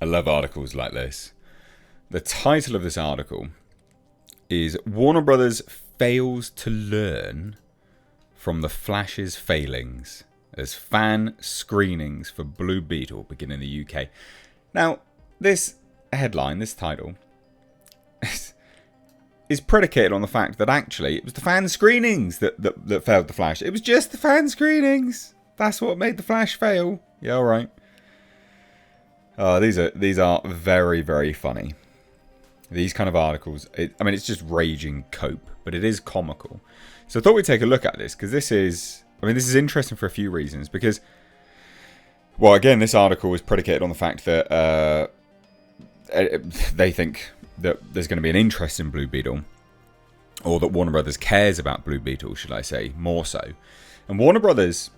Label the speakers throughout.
Speaker 1: I love articles like this. The title of this article is Warner Brothers fails to learn from the Flash's failings as fan screenings for Blue Beetle begin in the UK. Now, this headline, this title, is predicated on the fact that actually it was the fan screenings that failed the Flash. It was just the fan screenings. That's what made the Flash fail. Yeah, all right. These are very, very funny. These kind of articles, it's just raging cope, but it is comical. So I thought we'd take a look at this, because this is interesting for a few reasons. Because, well, again, this article is predicated on the fact that they think that there's going to be an interest in Blue Beetle, or that Warner Brothers cares about Blue Beetle, should I say, more so. And Warner Brothers,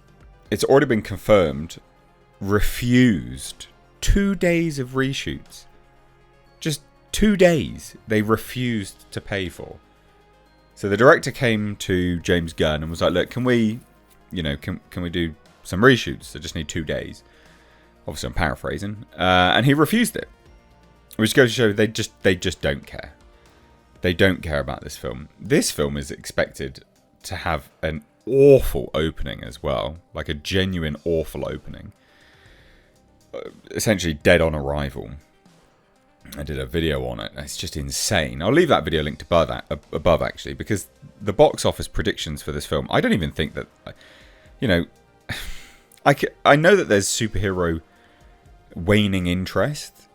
Speaker 1: it's already been confirmed, refused 2 days of reshoots. Just 2 days they refused to pay for. So the director came to James Gunn and was like, look, can we do some reshoots? I just need 2 days. Obviously I'm paraphrasing. And he refused it. Which goes to show they just don't care. They don't care about this film. This film is expected to have an awful opening as well. Like a genuine awful opening. Essentially dead on arrival. I did a video on it. It's just insane. I'll leave that video linked above actually, because the box office predictions for this film, I don't even think that, I know that there's superhero waning interest,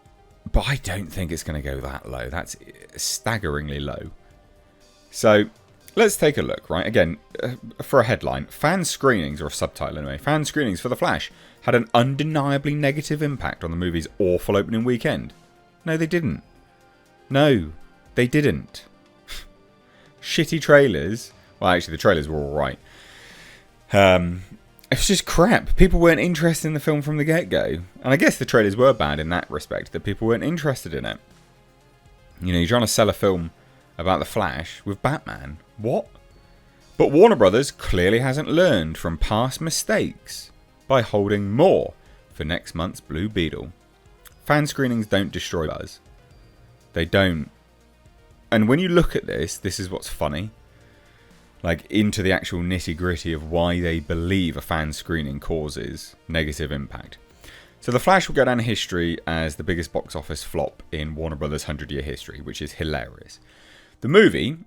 Speaker 1: but I don't think it's going to go that low. That's staggeringly low. So let's take a look, right? Again, for a headline, fan screenings, or a subtitle anyway, fan screenings for The Flash had an undeniably negative impact on the movie's awful opening weekend. No, they didn't. No, they didn't. Shitty trailers. Well, actually, the trailers were alright. It was just crap. People weren't interested in the film from the get-go. And I guess the trailers were bad in that respect, that people weren't interested in it. You're trying to sell a film about the Flash with Batman. What? But Warner Brothers clearly hasn't learned from past mistakes by holding more for next month's Blue Beetle. Fan screenings don't destroy buzz. They don't. And when you look at this is what's funny. Like, into the actual nitty-gritty of why they believe a fan screening causes negative impact. So The Flash will go down in history as the biggest box office flop in Warner Brothers' 100-year history, which is hilarious. The movie,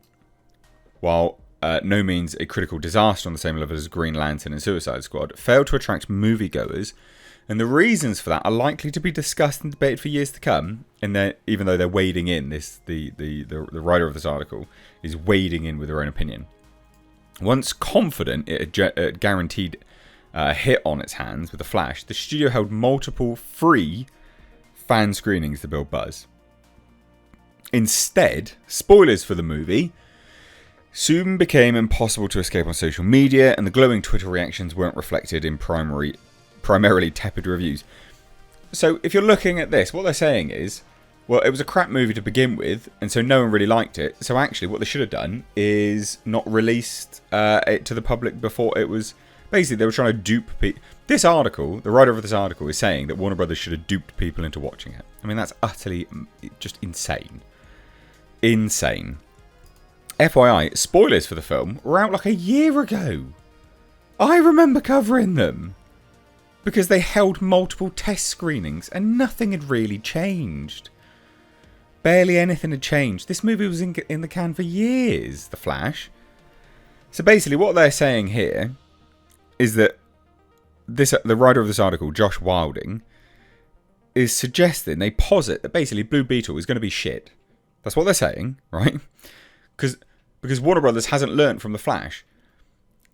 Speaker 1: while no means a critical disaster on the same level as Green Lantern and Suicide Squad, failed to attract moviegoers. And the reasons for that are likely to be discussed and debated for years to come. And even though they're wading in, the writer of this article is wading in with their own opinion. Once confident it had guaranteed a hit on its hands with The Flash, the studio held multiple free fan screenings to build buzz. Instead, spoilers for the movie soon became impossible to escape on social media, and the glowing Twitter reactions weren't reflected in primarily tepid reviews. So if you're looking at this, what they're saying is, well, it was a crap movie to begin with, and so no one really liked it. So actually what they should have done is not released it to the public before it was... Basically, they were trying to dupe people. This article, the writer of this article, is saying that Warner Brothers should have duped people into watching it. I mean, that's utterly just insane. Insane. FYI, spoilers for the film were out like a year ago. I remember covering them. Because they held multiple test screenings and nothing had really changed. Barely anything had changed. This movie was in the can for years, The Flash. So basically what they're saying here is that the writer of this article, Josh Wilding, is suggesting, they posit that basically Blue Beetle is going to be shit. That's what they're saying, right? Because Warner Brothers hasn't learnt from The Flash.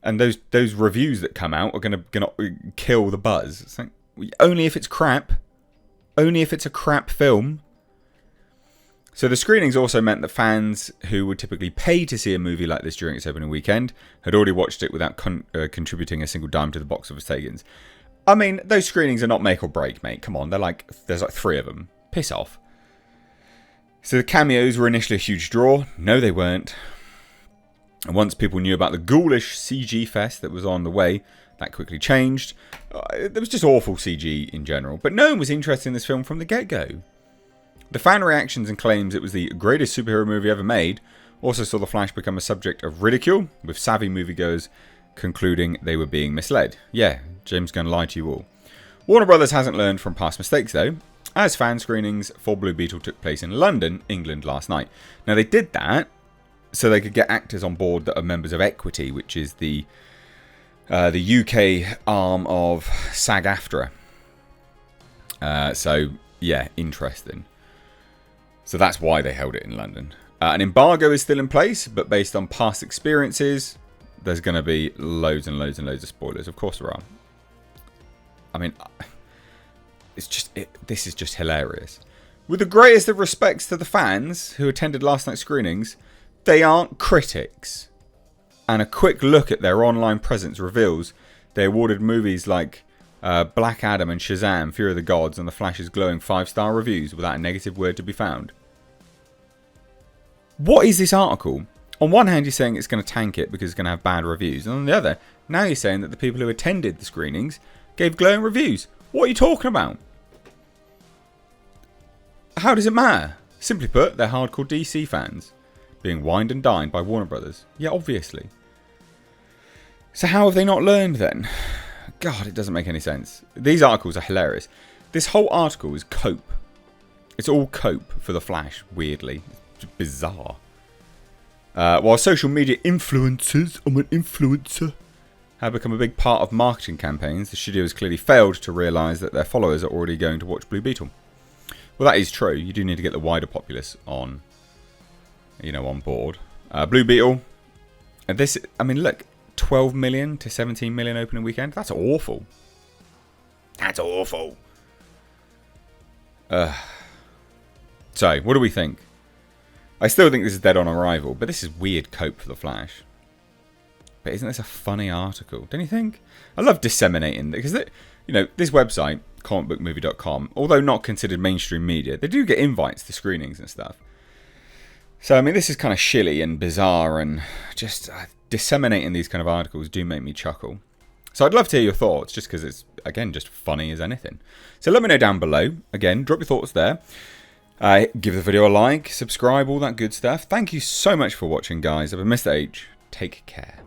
Speaker 1: And those reviews that come out are going to kill the buzz. It's like, only if it's crap. Only if it's a crap film. So the screenings also meant that fans who would typically pay to see a movie like this during its opening weekend had already watched it without contributing a single dime to the box office takings. I mean, those screenings are not make or break, mate. Come on, there's like 3 of them. Piss off. So the cameos were initially a huge draw. No, they weren't. And once people knew about the ghoulish CG fest that was on the way, that quickly changed. There was just awful CG in general, but no one was interested in this film from the get-go. The fan reactions and claims it was the greatest superhero movie ever made also saw The Flash become a subject of ridicule, with savvy moviegoers concluding they were being misled. Yeah, James Gunn lied to you all. Warner Brothers hasn't learned from past mistakes though, as fan screenings for Blue Beetle took place in London, England last night. Now they did that so they could get actors on board that are members of Equity, which is the UK arm of SAG-AFTRA. So yeah, interesting. So that's why they held it in London. An embargo is still in place, but based on past experiences, there's going to be loads and loads and loads of spoilers. Of course there are. I mean, this is just hilarious. With the greatest of respects to the fans who attended last night's screenings, they aren't critics. And a quick look at their online presence reveals they awarded movies like Black Adam and Shazam, Fury of the Gods, and The Flash's glowing 5-star reviews without a negative word to be found. What is this article? On one hand, you're saying it's going to tank it because it's going to have bad reviews. And on the other, now you're saying that the people who attended the screenings gave glowing reviews. What are you talking about? How does it matter? Simply put, they're hardcore DC fans being wined and dined by Warner Brothers. Yeah, obviously. So how have they not learned then? God, it doesn't make any sense. These articles are hilarious. This whole article is cope. It's all cope for The Flash, weirdly. It's bizarre. While social media influencers, I'm an influencer, have become a big part of marketing campaigns, the studio has clearly failed to realise that their followers are already going to watch Blue Beetle. Well, that is true. You do need to get the wider populace on, on board. Blue Beetle. Look, 12 million to 17 million opening weekend. That's awful. That's awful. So, what do we think? I still think this is dead on arrival, but this is weird cope for The Flash. But isn't this a funny article? Don't you think? I love disseminating, because this website, comicbookmovie.com, although not considered mainstream media, they do get invites to screenings and stuff. So, this is kind of shilly and bizarre, and just disseminating these kind of articles do make me chuckle. So I'd love to hear your thoughts, just because it's, again, just funny as anything. So let me know down below. Again, drop your thoughts there. Give the video a like, subscribe, all that good stuff. Thank you so much for watching, guys. I've been Mr. H. Take care.